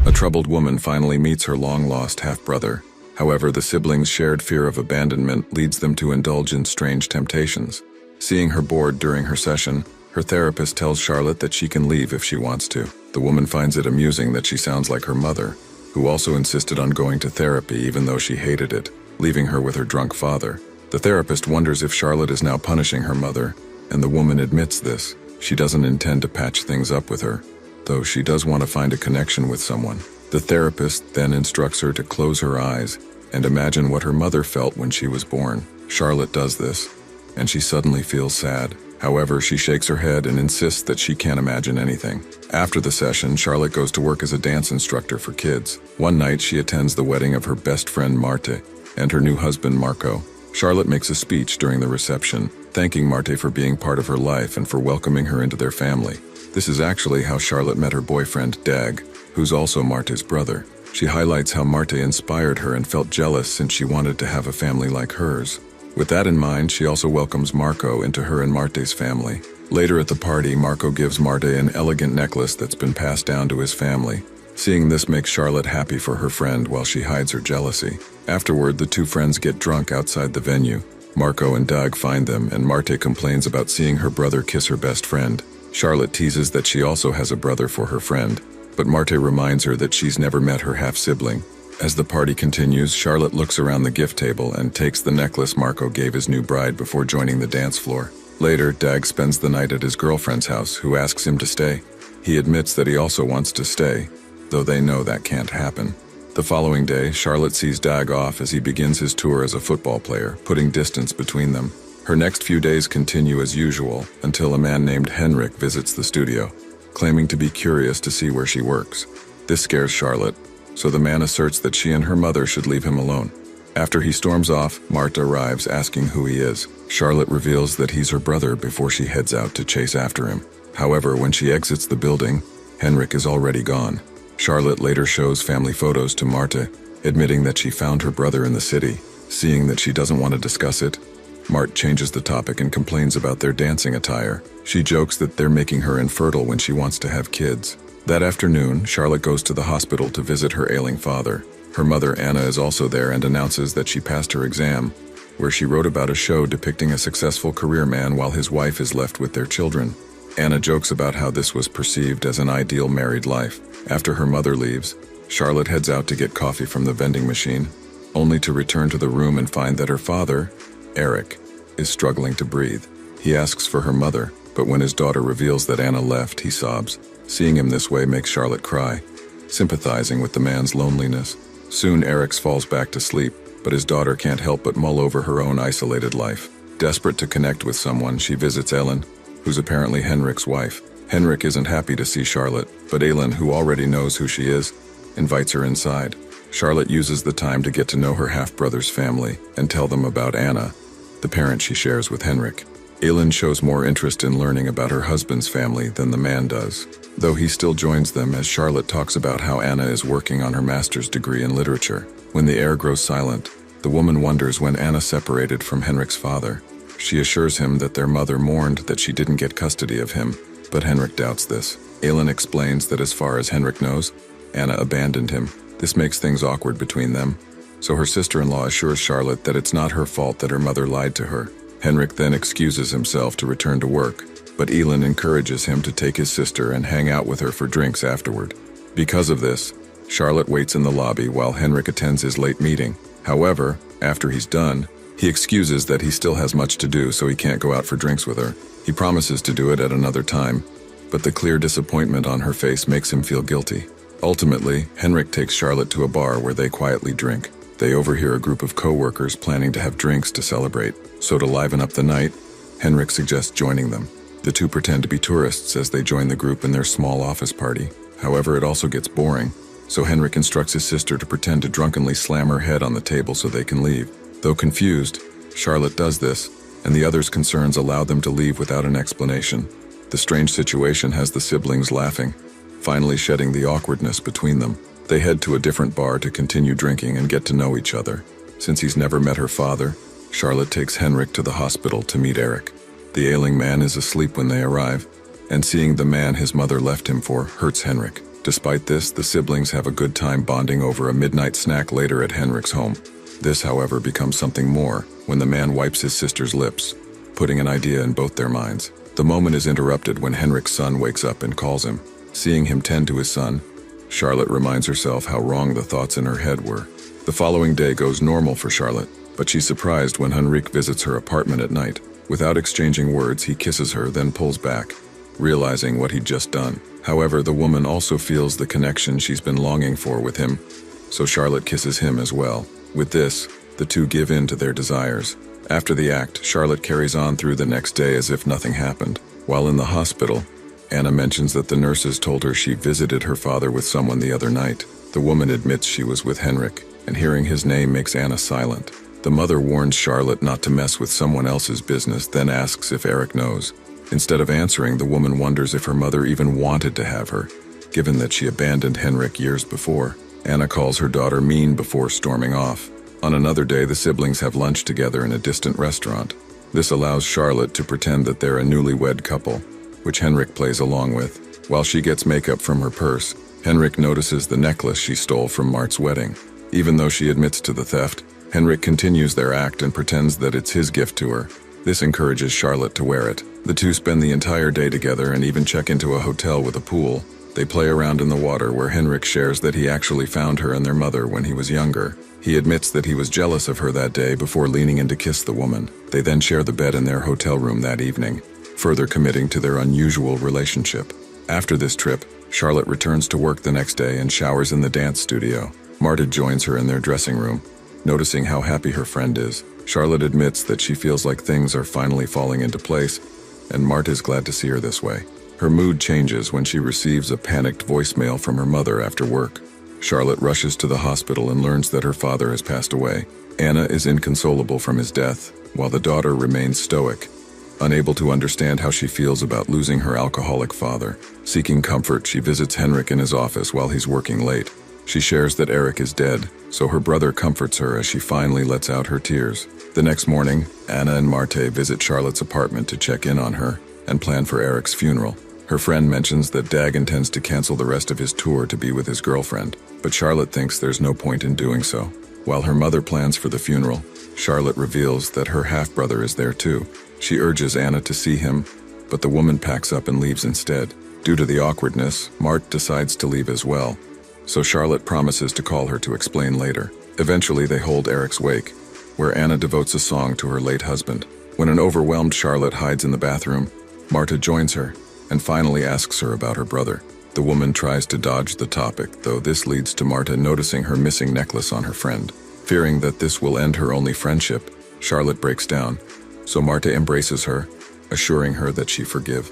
A troubled woman finally meets her long-lost half-brother. However, the siblings' shared fear of abandonment leads them to indulge in strange temptations. Seeing her bored during her session, her therapist tells Charlotte that she can leave if she wants to. The woman finds it amusing that she sounds like her mother, who also insisted on going to therapy even though she hated it, leaving her with her drunk father. The therapist wonders if Charlotte is now punishing her mother, and the woman admits this. She doesn't intend to patch things up with her, though she does want to find a connection with someone. The therapist then instructs her to close her eyes and imagine what her mother felt when she was born. Charlotte does this, and she suddenly feels sad. However, she shakes her head and insists that she can't imagine anything. After the session, Charlotte goes to work as a dance instructor for kids. One night, she attends the wedding of her best friend Marte and her new husband Marco. Charlotte makes a speech during the reception, thanking Marte for being part of her life and for welcoming her into their family. This is actually how Charlotte met her boyfriend Dag, who's also Marte's brother. She highlights how Marte inspired her and felt jealous since she wanted to have a family like hers. With that in mind, she also welcomes Marco into her and Marte's family. Later at the party, Marco gives Marte an elegant necklace that's been passed down to his family. Seeing this makes Charlotte happy for her friend while she hides her jealousy. Afterward, the two friends get drunk outside the venue. Marco and Dag find them, and Marte complains about seeing her brother kiss her best friend. Charlotte teases that she also has a brother for her friend, but Marte reminds her that she's never met her half-sibling. As the party continues, Charlotte looks around the gift table and takes the necklace Marco gave his new bride before joining the dance floor. Later, Dag spends the night at his girlfriend's house, who asks him to stay. He admits that he also wants to stay, though they know that can't happen. The following day, Charlotte sees Dag off as he begins his tour as a football player, putting distance between them. Her next few days continue as usual until a man named Henrik visits the studio, claiming to be curious to see where she works. This scares Charlotte, so the man asserts that she and her mother should leave him alone. After he storms off, Marta arrives asking who he is. Charlotte reveals that he's her brother before she heads out to chase after him. However, when she exits the building, Henrik is already gone. Charlotte later shows family photos to Marta, admitting that she found her brother in the city. Seeing that she doesn't want to discuss it, Mart changes the topic and complains about their dancing attire. She jokes that they're making her infertile when she wants to have kids. That afternoon, Charlotte goes to the hospital to visit her ailing father. Her mother, Anna, is also there and announces that she passed her exam, where she wrote about a show depicting a successful career man while his wife is left with their children. Anna jokes about how this was perceived as an ideal married life. After her mother leaves, Charlotte heads out to get coffee from the vending machine, only to return to the room and find that her father, Eric, is struggling to breathe. He asks for her mother, but when his daughter reveals that Anna left, he sobs. Seeing him this way makes Charlotte cry, sympathizing with the man's loneliness. Soon Eric falls back to sleep, but his daughter can't help but mull over her own isolated life. Desperate to connect with someone, she visits Ellen, who's apparently Henrik's wife. Henrik isn't happy to see Charlotte, but Ellen, who already knows who she is, invites her inside. Charlotte uses the time to get to know her half-brother's family and tell them about Anna, the parent she shares with Henrik. Ellen shows more interest in learning about her husband's family than the man does, though he still joins them as Charlotte talks about how Anna is working on her master's degree in literature. When the air grows silent, the woman wonders when Anna separated from Henrik's father. She assures him that their mother mourned that she didn't get custody of him, but Henrik doubts this. Ellen explains that as far as Henrik knows, Anna abandoned him. This makes things awkward between them, so her sister-in-law assures Charlotte that it's not her fault that her mother lied to her. Henrik then excuses himself to return to work, but Ellen encourages him to take his sister and hang out with her for drinks afterward. Because of this, Charlotte waits in the lobby while Henrik attends his late meeting. However, after he's done, he excuses that he still has much to do, so he can't go out for drinks with her. He promises to do it at another time, but the clear disappointment on her face makes him feel guilty. Ultimately, Henrik takes Charlotte to a bar where they quietly drink. They overhear a group of co-workers planning to have drinks to celebrate, so to liven up the night, Henrik suggests joining them. The two pretend to be tourists as they join the group in their small office party. However, it also gets boring, so Henrik instructs his sister to pretend to drunkenly slam her head on the table so they can leave. Though confused, Charlotte does this, and the others' concerns allow them to leave without an explanation. The strange situation has the siblings laughing, finally shedding the awkwardness between them. They head to a different bar to continue drinking and get to know each other. Since he's never met her father, Charlotte takes Henrik to the hospital to meet Eric. The ailing man is asleep when they arrive, and seeing the man his mother left him for hurts Henrik. Despite this, the siblings have a good time bonding over a midnight snack later at Henrik's home. This, however, becomes something more when the man wipes his sister's lips, putting an idea in both their minds. The moment is interrupted when Henrik's son wakes up and calls him. Seeing him tend to his son, Charlotte reminds herself how wrong the thoughts in her head were. The following day goes normal for Charlotte, but she's surprised when Henrik visits her apartment at night. Without exchanging words, he kisses her, then pulls back, realizing what he'd just done. However, the woman also feels the connection she's been longing for with him, so Charlotte kisses him as well. With this, the two give in to their desires. After the act, Charlotte carries on through the next day as if nothing happened. While in the hospital, Anna mentions that the nurses told her she visited her father with someone the other night. The woman admits she was with Henrik, and hearing his name makes Anna silent. The mother warns Charlotte not to mess with someone else's business, then asks if Erik knows. Instead of answering, the woman wonders if her mother even wanted to have her, given that she abandoned Henrik years before. Anna calls her daughter mean before storming off. On another day, the siblings have lunch together in a distant restaurant. This allows Charlotte to pretend that they're a newlywed couple, which Henrik plays along with. While she gets makeup from her purse, Henrik notices the necklace she stole from Mart's wedding. Even though she admits to the theft, Henrik continues their act and pretends that it's his gift to her. This encourages Charlotte to wear it. The two spend the entire day together and even check into a hotel with a pool. They play around in the water, where Henrik shares that he actually found her and their mother when he was younger. He admits that he was jealous of her that day before leaning in to kiss the woman. They then share the bed in their hotel room that evening, further committing to their unusual relationship. After this trip, Charlotte returns to work the next day and showers in the dance studio. Marta joins her in their dressing room. Noticing how happy her friend is, Charlotte admits that she feels like things are finally falling into place, and Marta is glad to see her this way. Her mood changes when she receives a panicked voicemail from her mother after work. Charlotte rushes to the hospital and learns that her father has passed away. Anna is inconsolable from his death, while the daughter remains stoic, unable to understand how she feels about losing her alcoholic father. Seeking comfort, she visits Henrik in his office while he's working late. She shares that Erik is dead, so her brother comforts her as she finally lets out her tears. The next morning, Anna and Marte visit Charlotte's apartment to check in on her and plan for Erik's funeral. Her friend mentions that Dag intends to cancel the rest of his tour to be with his girlfriend, but Charlotte thinks there's no point in doing so. While her mother plans for the funeral, Charlotte reveals that her half-brother is there too. She urges Anna to see him, but the woman packs up and leaves instead. Due to the awkwardness, Mart decides to leave as well, so Charlotte promises to call her to explain later. Eventually, they hold Erik's wake, where Anna devotes a song to her late husband. When an overwhelmed Charlotte hides in the bathroom, Marta joins her and finally asks her about her brother. The woman tries to dodge the topic, though this leads to Marta noticing her missing necklace on her friend. Fearing that this will end her only friendship, Charlotte breaks down, so Marta embraces her, assuring her that she forgives.